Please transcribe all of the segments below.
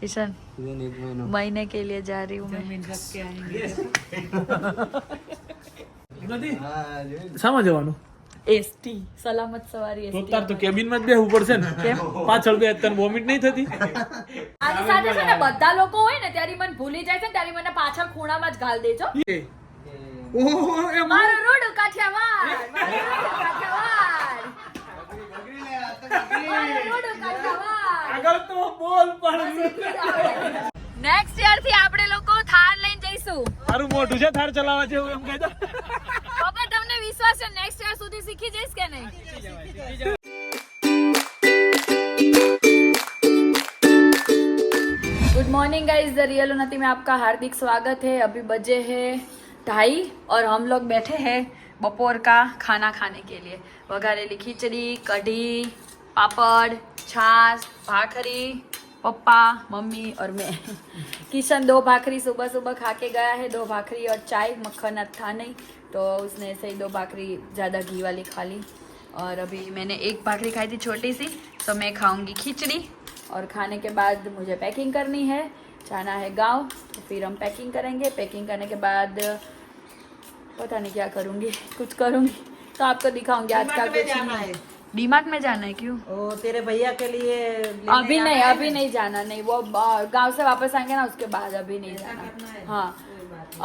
किशन महीने के लिए जा रही हूँ मैं। શામાં જવાનું? એસટી સલામત સવારી તો એસટી તાર તો કેબિન માં જ બેહવું પડશે ને. પાછળ બે તને વોમિટ નહીં થતી? આની સાથે છે ને બધા લોકો હોય ને ત્યારે મને ભૂલી જાય છે ને ત્યારે મને પાછળ ખૂણામાં જ ગાલ દેજો. ઓહો એમ મારો રોડ કાઠિયાવાડ, મારો રોડ કાઠિયાવાડ, મારો રોડ કાઠિયાવાડ. આગળ તો બોલ પણ. નેક્સ્ટ યર થી આપણે લોકો થાર લઈને જઈશું. મારું મોઢું છે થાર ચલાવવા જેવું એમ કહી દો. પપ્પા તમને વિશ્વાસ છે નેક્સ્ટ યર સુધી શીખી જઈશ કે નહીં? Good morning guys, the real उन्नति में आपका हार्दिक स्वागत है। अभी बजे हैं 2:30 और हम लोग बैठे हैं बपोर का खाना खाने के लिए। वघारेली खिचड़ी, कढ़ी, पापड़, छाछ, भाखरी, पप्पा, मम्मी और मैं। किशन 2 भाखरी सुबह सुबह खा के गया है, 2 भाखरी और चाय। मक्खन था नहीं तो उसने ऐसे ही 2 भाखरी ज़्यादा घी वाली खा ली। और अभी मैंने 1 भाखरी खाई थी छोटी सी, तो मैं खाऊंगी खिचड़ी। और खाने के बाद मुझे पैकिंग करनी है, जाना है गांव, तो फिर हम पैकिंग करेंगे। पैकिंग करने के बाद पता नहीं क्या करूँगी, कुछ करूँगी तो आपको दिखाऊंगी। आज का कुछ नहीं है। डीमार्ट में जाना है? क्यों? ओ तेरे भैया के लिए अभी नहीं, अभी नहीं जाना। नहीं, वो गांव से वापस आएंगे ना उसके बाद, अभी नहीं जाना। हाँ,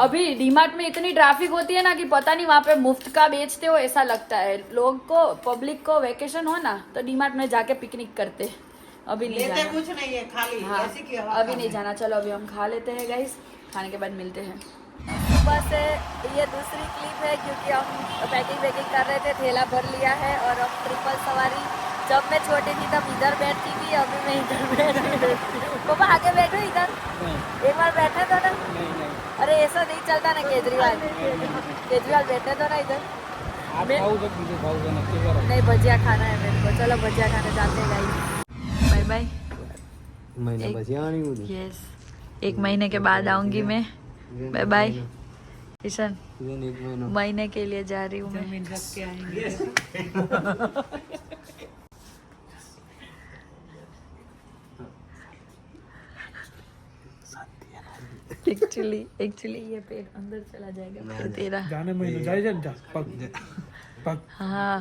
अभी डीमार्ट में इतनी ट्रैफिक होती है ना कि पता नहीं वहाँ पे मुफ्त का बेचते हो ऐसा लगता है। लोग को, पब्लिक को वेकेशन हो ना तो डीमार्ट में जाके पिकनिक करते। अभी नहीं जाना, कुछ नहीं है, खाली हाँ, ऐसी की हवा अभी नहीं जाना। चलो अभी हम खा लेते हैं गाइस, खाने के बाद मिलते हैं। सुबह से ये दूसरी क्लिप है क्योंकि हम पैकिंग कर रहे थे, थैला भर लिया है और अब ट्रिपल सवारी। जब मैं छोटी थी तब इधर बैठती थी, अभी मैं इधर बैठ रही हूँ। पापा आगे बैठो इधर, एक बार बैठे तो ना। अरे ऐसा नहीं चलता ना, केजरीवाल बैठे तो ना इधर। नहीं, भजिया खाना है मेरे को। चलो भजिया खाने जाते हैं गाइस। Bye bye. महीना बचे आनी मुझे। यस, 1 महीने के बाद आऊंगी मैं। बाय बाय किशन, महीने के लिए जा रही हूँ मैं। एक्चुअली ये पेट अंदर चला जाएगा फिर तेरा। જાને મહિનો જાય છે ને જા પગ પગ हाँ,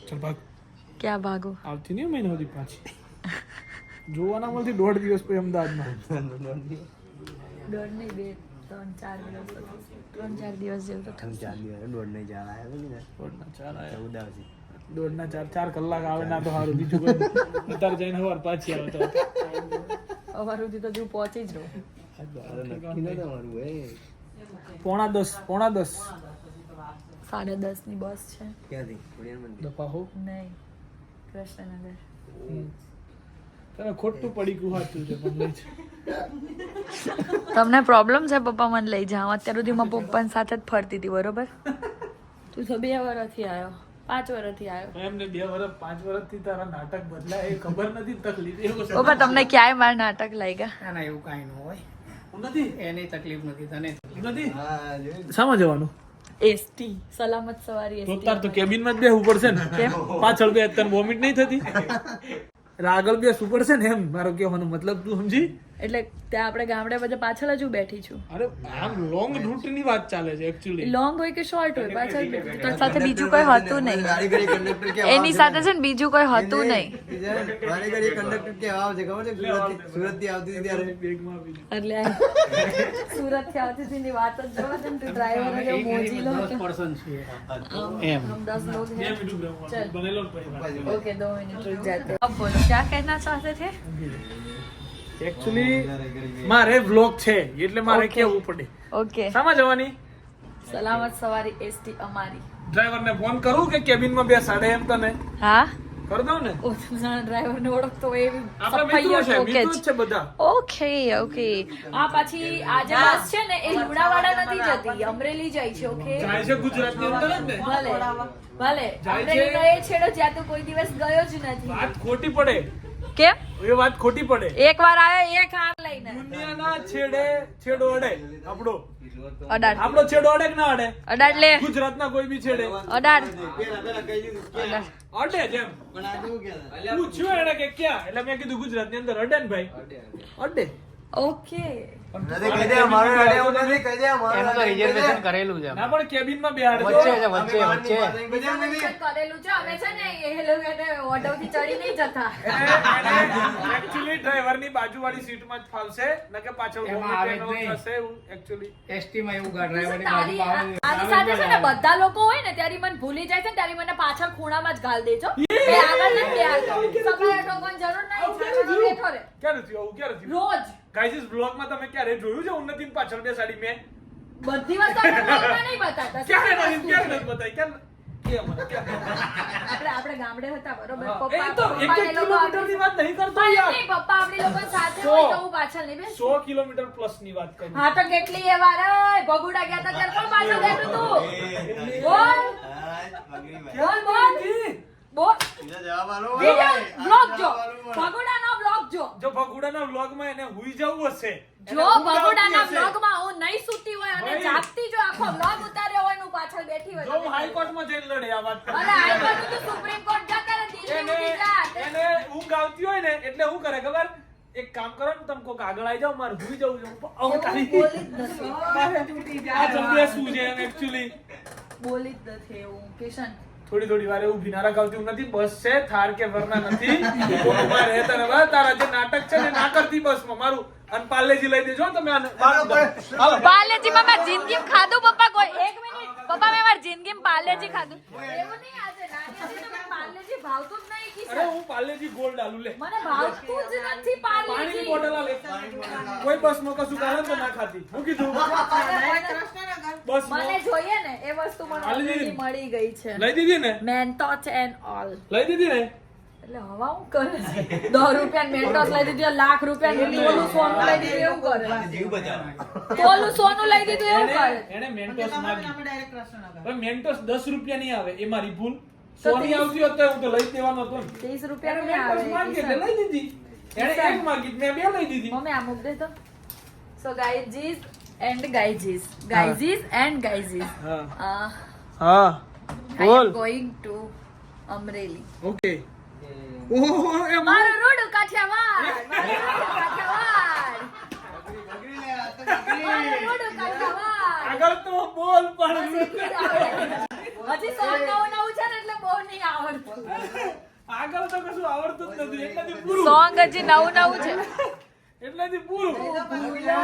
ચાલ પગ. क्या भागो? આવતી નહીં મહિના સુધી પાછી જોવાના મળતી 1.5 દિવસ પછી અમદાવાદમાં. 1.5 नहीं, 2-3-4 દિવસ, 3-4 દિવસ જેવું તો થશે। 4 દિવસ દોડ નહીં ચાલ આવ્યો ને 1.5 4 કલાક આવે ના તો સારું, બીજું કોઈ અત્યારે જઈને સવાર પાછી આવે તો અમાર સુધી તો જો પહોંચી જ રહો। નક્કી ન તમારું હે 9:45 10:30 ની બસ છે। ક્યાંથી ખોડિયાર મંદિર દફા હો નહીં, કૃષ્ણનગર। તને ખોટું પડી ગયું હાથું છે પણ લઈ જા. તમને પ્રોબ્લેમ છે પપ્પા મને લઈ જાઓ? અત્યાર સુધી મારા પપ્પાની સાથે જ ફરતી હતી, બરોબર? તું તો 2 વર્ષથી આવ્યો, 5 વર્ષથી આવ્યો। એમને 2 વર્ષ 5 વર્ષથી તારા નાટક બદલાય એ ખબર નથી, તકલીફ એવું છે. પપ્પા તમને ક્યાંય મારા નાટક લાગ્યા? ના એવું કાંઈ ન હોય, નથી એની તકલીફ નથી, તને નથી. હા જોયું શામાં જવાનું? એસટી સલામત સવારી તો એસટી। તાર તો કેબિન માં જ બેહવું પડશે ને. પાછળ બે તને વોમિટ નહીં થતી? એટલે આગળ બેસવું પડશે ને, એમ મારો કહેવાનો મતલબ તું સમજી? એટલે ત્યાં આપણે ગામડે બધે પાછળ જ બેઠી છું। અરે આમ લોંગ રૂટ ની વાત ચાલે છે એકચ્યુઅલી. લોંગ હોય કે શોર્ટ હોય, પાછળ તો સાથે બીજું કોઈ હતું નહીં। ગાડી ગાડી કંડક્ટર કે એની સાથે છે ને બીજું કોઈ હતું નહીં। ગાડી ગાડી કંડક્ટર કે આવે છે ખબર છે સુરત થી આવતી હતી ત્યારે બેગમાં આપી દે. એટલે સુરત થી આવતી હતી ની વાત જ જોવા છે ને, તું ડ્રાઈવર જો મોજીલો હતો। પર્સન છે हम 10 लोग हैं। બે મિનિટ ઉભા રહો. चल। બનેલો ને પછી વાત. ओके, 2 मिनट रुक जाते हैं। अब बोलो क्या कहना चाहते थे? એકચ્યુઅલી મારે વ્લોગ છે એટલે મારે Okay. કેવું પડે. ओके, શામાં જવાની? सलामत सवारी एसटी અમારી। ડ્રાઈવર ને ફોન કરું કે કેબિન માં બેસાડે એમ તને હા, કર દઉં ને? ઓ ડ્રાઈવર ને ઓળખતો હોય એવી આપણા મિત્રો સફાઈઓ છે, ઠોકે મિત્રો જ જ। છે બધા. ઓકે ઓકે, આ પાછી આજે બસ છે ને એ લુણાવાડા નથી જતી, અમરેલી જાય છે। ઓકે, જાય છે ગુજરાત ની અંદર જ ને. ભલે ભલે, જાય અમરેલી છે। નો એ છેડો જ્યાં તું કોઈ દિવસ ગયો જ નથી। વાત ખોટી પડે, કેમ? એ વાત ખોટી પડે. એક વાર આવ્યો એક હાર લઈને દુનિયાના છેડો અડે આપણો અડાડ આપણો છેડો અડે કે ના અડે? અડાડ લે, ગુજરાતના કોઈ બી છેડે અડાડ પેલા કહી દીધું અડાડ। અડે જેમ પણ આ કેવું કહેતા પૂછ્યું એને કે ક્યાં, એટલે મેં કીધું ગુજરાત ની અંદર અડે ને ભાઈ, અડે. ઓકે નથી કહી દે અમારો ગાડી એવું નથી કહી દે અમારો એનું તો રિઝર્વેશન કરેલું છે ના પણ કેબિનમાં બેહાડજો. વચ્ચે છે વચ્ચે કરેલું છે અમે છે ને એ લોકોને ઓટોથી ચડી નહીં જતા એકચ્યુઅલી ડ્રાઈવરની બાજુવાળી સીટમાં જ ફાવશે નકે પાછળ એમાં આવે જ વોમિટ નહીં. થશે એવું એકચ્યુઅલી. એસટી માં એવું ડ્રાઈવરની તારી બાજુમાં આવે આની સાથે છે ને બધા લોકો હોય ને ત્યારે મને ભૂલી જાય છે ને ત્યારે મને પાછળ ખૂણામાં જ ઘાલ દેજો એ આગળ નથી બેહાડતો સફાઈ ઠોકવાની જરૂર નહીં છાનામાં બેઠો રહે ક્યારે થયું આવું ક્યારે થયું? રોજ ગાઈસ ઇસ બ્લોગમાં તમે ક્યારે જોયું છે ઉન્નતિને પાછળ બેસાડી મેં? બધી વસ્તુ આપણે vlogમાં નહીં બતાવતા ક્યારે સારી નથી વસ્તુ ક્યારે છે. નથી બતાવી ક્યારે કે મને ક્યારે? આપણે ગામડે હતા બરોબર હા, પપ્પા એ તો એક પપ્પાને લોકો કિલોમીટરની વાત નહીં કરતો પણ યાર. નહીં, પપ્પા આપણી લોકો સાથે 100 હોય તો હું પાછળ નહીં બેસું. 100 કિલોમીટર પ્લસ ની વાત કરું. હા તો કેટલી એ વાર ઓય, ભગુડા ગયા તા ત્યારે કોણ પાછળ બેઠું તું બોલ બોલ બોલ બોલ જવાબ આલો વિડિયો બ્લોગ જો ભગુડાનો બ્લોગ જો જો ભગુડાના વ્લોગમાં એને હુઈ જવું હશે જો ભગુડાના બ્લોગમાં હું નહીં સૂતી હોય અને ભાઈ. જાગતી જો આખો બ્લોગ ઉતાર્યો હોય ને હું પાછળ બેઠી હોય જો હું હાઈકોર્ટમાં જઈને લડે આ વાત અરે હાઈકોર્ટ તું સુપ્રીમ કોર્ટ જા તારે દિલ્હી એને ઉડી જા એને ઊંઘ આવતી હોય ને એટલે હું કરે ખબર એક કામ કરો ને તમે કોક આગળ આવી જાવ મારે હુઈ જવું છે એવું બોલી જ નથી આ જલ્દી શું છે એમ એકચ્યુઅલી બોલી જ નથી એવું કિશન થોડી થોડી વાર એવું ભીનારા ગાવતી નથી બસ છે થાર કે વરના નથી કોકમાં રહેતા ને બસ તારા જે નાટક છે ને ના કરતી બસમાં મારું અને પાર્લેજી લઈ દેજો તમે આને હાલો. પાર્લેજીમાં મેં જિંદગીમાં ખાધું પપ્પા કોઈ એક મિનિટ પપ્પા મેં મારી જિંદગીમાં પાર્લેજી ખાધું એવું નહીં આજે નાની હતી તો મને પાર્લેજી ભાવતું જ નહીં કિશન અરે હું પાર્લેજી ગોલ્ડ આલુ લે મને ભાવતું જ નથી પાણીની પાર્લેજી બોટલ આલે કોઈ બસમાં કશું કારણ તો ના ખાતી હું કીધું બસ મને જોઈએ ને એ વસ્તુ મને હાલી already દીધી? મળી ગઈ છે લઈ દીધી ને મેન્ટોસ એન્ડ ઓલ લઈ દીધી ને એટલે હવા હું કરે છે 10 રૂપિયા મેન્ટોસ લઈ દીધું લાખ રૂપિયા તોલું સોનું લઈ દીધું એવું કરે જીવ બચાવો તોલું સોનું લઈ દીધું એવું કરે એને મેન્ટોસ માગી પણ મેન્ટોસ 10 રૂપિયા નહીં આવે એ મારી ભૂલ સોની આવતી હોત તો હું તો લઈ જ દેવાનો હતો ને 30 રૂપિયા એને ને મેન્ટોસ માગી એટલે આવે લઈ દીધી એને એક માગી મેં બે લઈ દીધી મમ્મી આ મૂક દે તો સો ગાઈઝીસ એન્ડ ગાઈઝીસ ગાઈઝીસ એન્ડ ગાઈઝીસ હા I am going to Amreli okay ઓહો એ મારું રોડું કાઠિયાવાડ મારું રોડું કાઠિયાવાડ મારું રોડું કાઠિયાવાડ આગળ તો બોલ પણ હજી સોંગ નવું નવું છે ને એટલે બહુ નહીં આવડતું આગળ તો કશું આવડતું જ નથી એટલેથી પૂરું સોંગ હજી નવું નવું છે એટલેથી પૂરું ભૂલો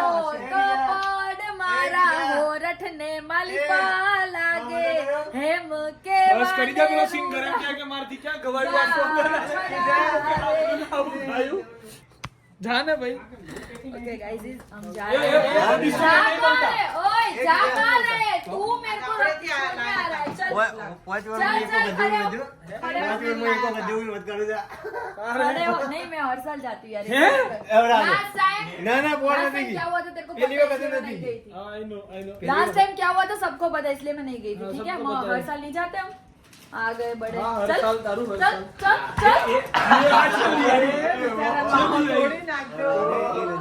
તો પડ મારા હોરઠને માલિપા લાગે હેમ કે બસ કરી દે પેલો સિંગર એમ કે મારથી ક્યાં ગવાયું આ song આવું ગાયું જાને ભાઈ ओके गाइस हम जा ए, रहे ए, हैं अभी जा सुना नहीं कहाँ है ओए जा कहाँ रहे तू मेरे को रख आ रहा है चल પાંચ વાર चल મેં चल खड़े हो બધું खड़े हो પાંચ વાર મેં એક વખત જેવું મત કરું જા खड़े हो नहीं मैं हर साल जाती हूँ यार हैं? एवढा लास्ट टाइम ના ના બોલ નથી क्या हुआ था तेरे को पहली पता है, वक्त इसलिए मैं नहीं नहीं गई थी आई नो लास्ट टाइम क्या हुआ था सबको पता है इसलिए मैं नहीं गई थी हाँ, ठीक है सबको हम पता है। हर साल नहीं जाते हम आ गए बड़े हाँ, हर चल साल तारू, हर चल साल। चल चल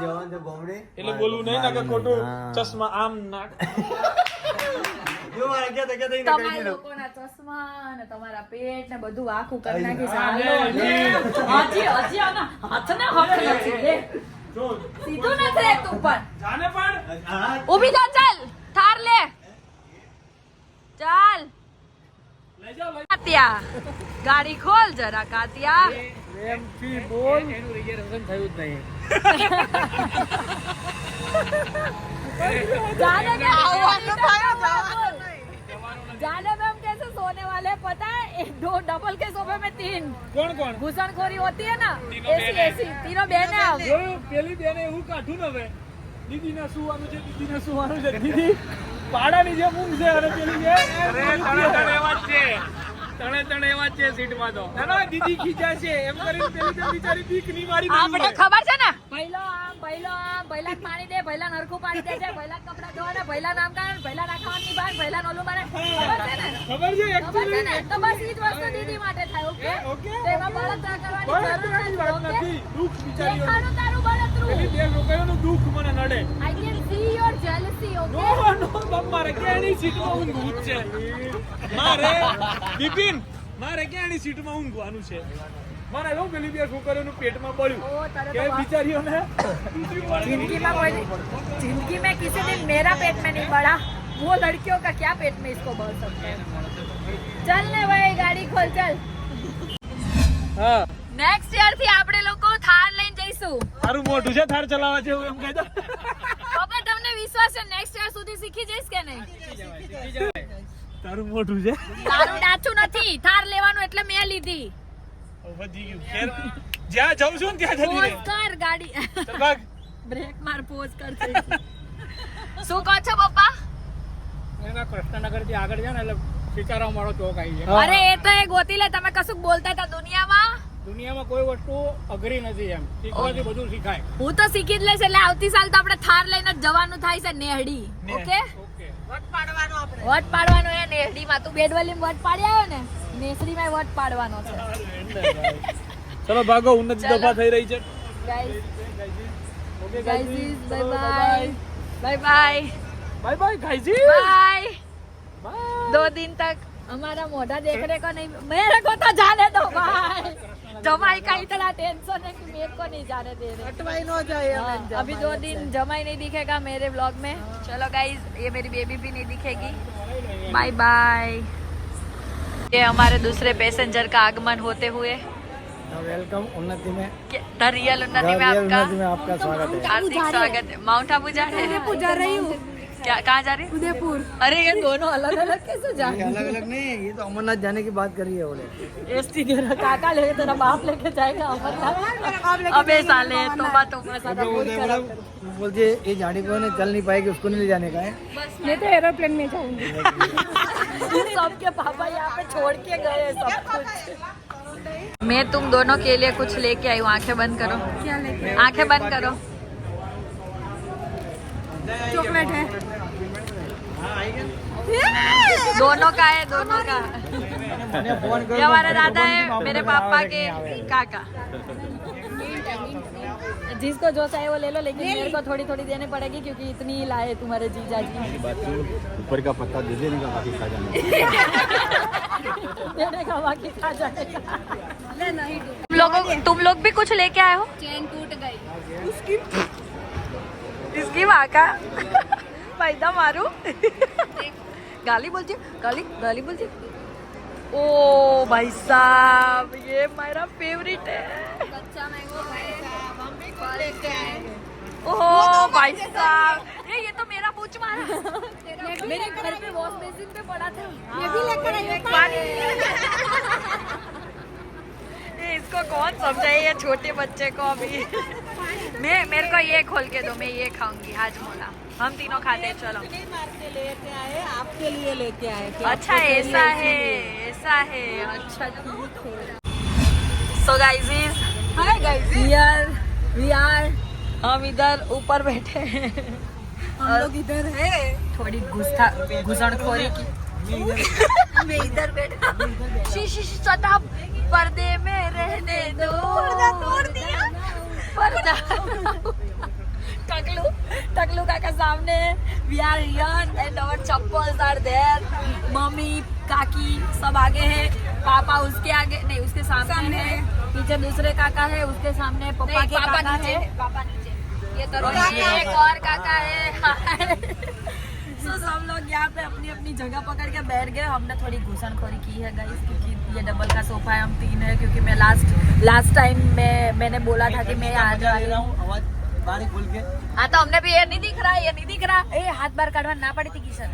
જવાન તો બોમડે એટલે બોલવું નહીં ના કે ખોટું ચશ્મા આમ નાક જો મારે ક્યાં તો ક્યાં તમારા કરી લોકોના ચશ્મા ને તમારા પેટ ને બધું આખું કરી નાખીશ હા, હાલો, લે, લે. હજી આના હાથને હક નથી લે જો સીધું નથી રહેતું પણ જાને પણ હા ઊભી થા ચાલ થાર લે ચાલ લઈ જાઓ લઈ કાત્યા ગાડી ખોલ જરા કાત્યા પ્રેમથી બોલ એનું રિઝર્વેશન થયું જ નહીં जाने के जाने में हम कैसे सोने वाले हैं पता है एक दो डबल के सोफे में 3 કોણ કોણ घुसनखोरी होती है ना तीनों ऐसी बहनें। ऐसी तीनों बहनें हम જોયું પેલી બેને એવું કાઢું ને હવે દીદીને સુવાનું છે દીદીને સુવાનું છે દીદી પાડાની જેમ ઊંઘ છે અને પેલી બે તણે એવા જ છે તણે એવા જ છે સીટમાં તો ના ના દીદી ખીજા છે એમ કરીને પેલી બે બિચારી બીક ની મારી આપણે ખબર છે ને ભૈલો આમ ભૈલા પાણી દે ભૈલા નરખું પાણી દે છે ભૈલા કપડા ધોવા ને ભૈલા નામ કાઢે ભૈલા નાખવાની બાર ભૈલા નોલું મારે ખબર છે ને ખબર છે ખબર છે ને એકચ્યુઅલી તો બસ ઈ જ વસ્તુ દીદી માટે થાય ઓકે ઓકે તો એમાં બળતરા કરવાની બસ જરૂર વાત નથી નથી ઓકે દુઃખ બિચારીઓ દેખાડું તારું બળતરું પેલી બે લોકોનું દુઃખ મને નડે I can see your jealousy, no okay? નો મારે ક્યાંની સીટમાં ઊંઘવું જ છે મારે બિપિન મારે ક્યાંની સીટમાં ઊંઘવાનું છે મને એવું પેલી બે છોકરીઓનું પેટમાં પડ્યું ओ तारे કે तो બિચારીઓને जिंदगी में कोई जिंदगी में किसी दिन मेरा पेट में नहीं बढ़ा, वो लड़कियों का क्या पेट में इसको बढ़ सकता है। चल ने भाई गाड़ी खोल चल। હા નેક્સ્ટ યર થી આપણે લોકો થાર લઈને જઈશું। તારું મોઢું છે થાર ચલાવવા જેવું એમ કહેતો પપ્પા તમને વિશ્વાસ છે નેક્સ્ટ યર સુધી શીખી જઈશ કે નહીં? તારું મોઢું છે તારું ડાચું નથી, થાર લેવાનું એટલે મેં લીધી। વધી ગયું ઘેર જ્યાં જાઉં છું ને ત્યાં જતી પોઝ રહે કર ગાડી, ચાલ ભાગ બ્રેક માર પોઝ કર। શું કહો છો પપ્પા? એના કૃષ્ણનગર થી આગળ છે ને એટલે સીતારામ વાળો ચોક આવી જાય. અરે એ તો એ ગોતી લે, તમે કશું બોલતા હતા દુનિયામાં। દુનિયામાં કોઈ વસ્તુ અઘરી નથી એમ શીખવાથી બધું શીખાય. હું તો શીખી જ લઈશ, એટલે આવતી સાલ તો આપણે થાર લઈને જ જવાનું થાય છે નેહડી। ઓકે, ઓકે વટ પાડવાનો એ નેહડીમાં। તું બેડવલીમાં વટ પાડી આવ્યો ને, નેસડીમાં વટ પાડવાનો છે। ચલો ભાગો, ઉન્નતિ દફા થઈ રહી છે guys guys bye bye bye bye bye bye ગાઈજી बाय। 2 दिन तक हमारा मोढ़ा देखने को नहीं, मेरे को तो जाने दो भाई। जमाई का इतना टेंशन है कि मेरे को नहीं जाने दे रहे। अटवाई न जाए हाँ, अभी 2 दिन जमाई नहीं दिखेगा मेरे व्लॉग में। चलो गाइस, ये मेरी बेबी भी नहीं दिखेगी। Bye bye. ये हमारे दूसरे पैसेंजर का आगमन होते हुए वेलकम उन्नति में, द रियल उन्नति में आपका उन्नति में आपका स्वागत है। हार्दिक स्वागत है। माउंट आबू जा रहे हैं? जा रही हूँ। क्या, कहाँ जा रही? उदयपुर। अरे ये दोनों अलग अलग कैसे जा रहे हैं? अलग अलग नहीं, ये तो अमरनाथ जाने की बात कर रही है बोले। एसटी तेरा काका लेके, तेरा बाप लेके जाएगा अमरनाथ। अबे साले तोबा तोबा साला बोल कर। बोलते ये झाड़ी को चल नहीं पाएगी, उसको नहीं ले जाने का है। मैं तो एरोप्लेन में जाऊंगी। सबके पापा यहाँ पे छोड़ के गए सब कुछ। मैं तुम दोनों के लिए कुछ लेके आई हूँ। आंखें बंद करो। क्या लेके? आंखें बंद करो। चॉकलेट है। दोनों का है, दोनों का। ये हमारा दादा है, मेरे पापा के काका। जिसको जो चाहे वो ले लो, लेकिन मेरे को थोड़ी थोड़ी देनी पड़ेगी क्योंकि इतनी ही लाए तुम्हारे जीजा जी। ऊपर का पत्ता दे देने का, बाकी खा जाना। देने का बाकी खा जाएगा। तुम लोग भी कुछ लेके आए हो? चेन टूट गई इसकी माँ का। फायदा मारू। गाली बोलती, गाली गाली बोलती। ओ भाई साहब, ये मेरा फेवरेट है। ओह भाई साहब, ये तो मेरा पूछ मारा। मेरे घर पे वॉश बेसिन पे पड़ा था। ये भी लेकर आई पानी। ये इसको कौन समझाए, ये छोटे बच्चे को अभी। मेरे को ये खोल के दो, मैं ये खाऊंगी हाजमोला। हम तीनों खाते हैं। चलो, लेके आए, आपके लिए लेके आए। अच्छा ऐसा है, ऐसा है। अच्छा ठीक है। So guys, hi guys, we are हम इधर ऊपर बैठे हैं। हम लोग इधर है। थोड़ी घुसनखोरी की। मैं इधर बैठा। शीशी सटा पर्दे में रहने दो। पर्दा तोड़ दिया। पर्दा टकलू काका सामने। We are here and our chappals are there. Mummy काकी सब आगे है, पापा उसके आगे नहीं, उसके सामने है। पीछे दूसरे काका है, उसके सामने पापा के काका है। पापा नीचे, ये तो एक और काका है। सो सब लोग यहाँ पे अपनी अपनी जगह पकड़ के बैठ गए। हमने थोड़ी घुसनखोरी की है गाइस, क्योंकि ये डबल का सोफा है, हम 3 है। क्योंकि मैं लास्ट टाइम मैंने बोला था कि मैं आ जाऊँ। बारी खोल के। हाँ तो हमने भी ये नहीं दिख रहा, ये नहीं दिख रहा। ए हाथ बार काटवा ना पड़ी थी किशन।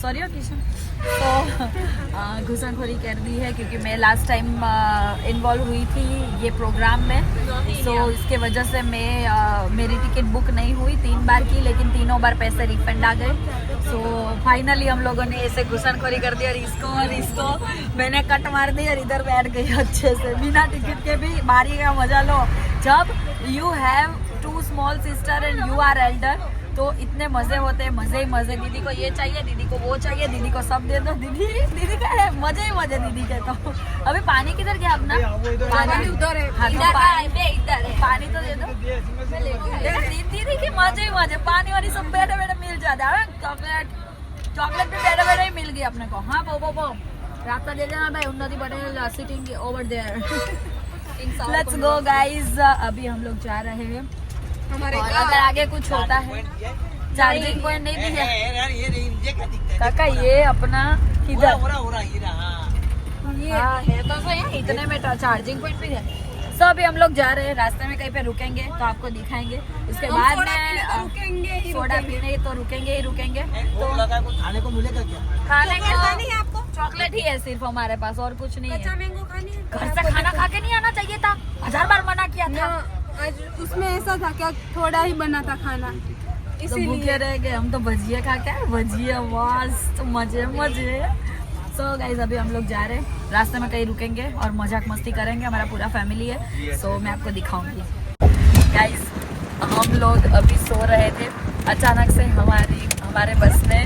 सॉरी हो किशन। तो घुसनखोरी कर दी है क्योंकि मैं लास्ट टाइम इन्वॉल्व हुई थी ये प्रोग्राम में। सो इसके वजह से मेरी टिकट बुक नहीं हुई 3 बार की, लेकिन तीनों बार पैसे रिफंड आ गए। सो फाइनली हम लोगों ने ऐसे घुसनखोरी कर दी और इसको मैंने कट मार दी और इधर बैठ गई अच्छे से बिना टिकट के। भी बारी का मजा लो। जब you have 2 small sister and you are elder, तो इतने मजे होते हैं, मजे ही मजे। दीदी को ये चाहिए, दीदी को वो चाहिए, दीदी को सब दे दो। दीदी का है मजे ही मजे दीदी के। तो अभी पानी किधर गया अपना? पानी उधर है। हाँ, तो इधर है। पानी तो दे दो। दीदी के मजे ही मजे। पानी वानी सब बैठे बैठे मिल जाता है। चॉकलेट भी बैठे बैठे ही मिल गई अपने को। हाँ पो रास्ता दे देना भाई, Unnati Patel sitting over there. Let's go guys, अभी हम लोग जा रहे हैं। और अगर आगे कुछ होता है, चार्जिंग पॉइंट नहीं दिया काका, ये अपना किधर हाँ है तो सही, इतने में चार्जिंग पॉइंट भी है। सो अभी हम लोग जा रहे हैं, रास्ते में कहीं पे रुकेंगे तो आपको दिखाएंगे। उसके बाद में सोडा पीने तो रुकेंगे ही रुकेंगे। तो खाने को मिलेगा क्या? खाने को आपको चॉकलेट ही है सिर्फ हमारे पास, और कुछ नहीं है। मैंगो खानी है। घर से खाना खा के नहीं आना चाहिए था, 1000 बार मना किया था। आज उसमें ऐसा था क्या, थोड़ा ही बना था खाना, तो भूखे रह गए हम। तो भजिया खा के, भजिया मस्त, मजे मजे। सो गाइस अभी हम लोग जा रहे हैं, रास्ते में कहीं रुकेंगे और मजाक मस्ती करेंगे, हमारा पूरा फैमिली है। सो मैं आपको दिखाऊंगी। गाइस हम लोग अभी सो रहे थे, अचानक से हमारे बस में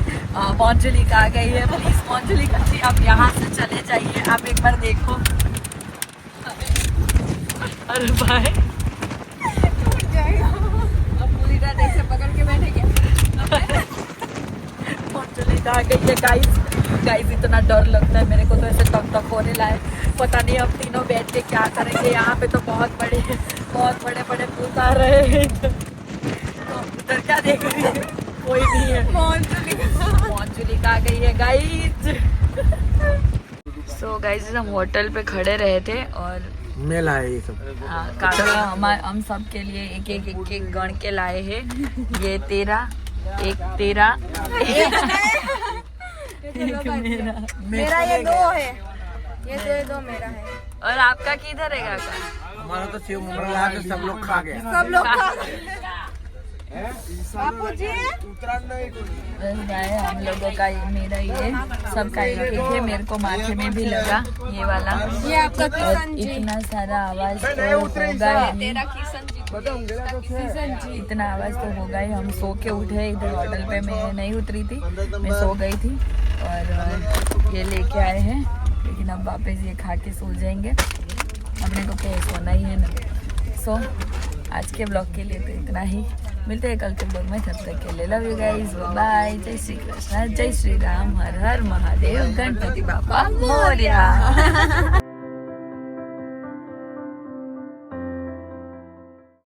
मोंजुलिका आ गई है। प्लीज मोंजुलिका जी आप यहाँ से चले जाइए, आप एक बार देखो। अरे भाई अब पूरी रात ऐसे पकड़ के बैठेंगे। मोंजुलिका आ गई है गाइस। गाइस इतना डर लगता है मेरे को, तो ऐसे टक टक होने लाए। पता नहीं हम तीनों बैठ के क्या करेंगे। यहाँ पे तो बहुत बड़े बड़े भूत आ रहे हैं। तो उधर क्या देख रही है? कोई नहीं है। मोंजुलिका आ गई है गाइस। सो गाइस हम होटल पे खड़े रहे थे और मेला है ये सब। हाँ काका हम सब के लिए एक गण के लाए हैं। ये तेरा मेरा ये 2 है, ये 2 मेरा है। और आपका किधर है काका? हमारा तो शिव मंगला तो सब लोग खा गए। सब लोग बापू जी बस भाई हम लोगों का मेरा ये सबका एक है। मेरे को माथे में भी लगा ये वाला। ये आपका किशन जी। इतना सारा आवाज तो होगा ही। तेरा किशन जी। इतना आवाज तो होगा ही। हम सो के उठे इधर होटल पे, मैं नहीं उतरी थी, मैं सो गई थी। और ये लेके आए हैं, लेकिन अब वापस ये खा के सो जाएंगे। अपने को क्या सोना ही है ना। सो आज के ब्लॉग के लिए तो इतना ही। मिलते हैं कल के ब्लॉग में, तब तक के लिए लव यू गाइस, बाय। जय श्री कृष्ण, जय श्री राम, हर हर महादेव, गणपति बापा मोरया।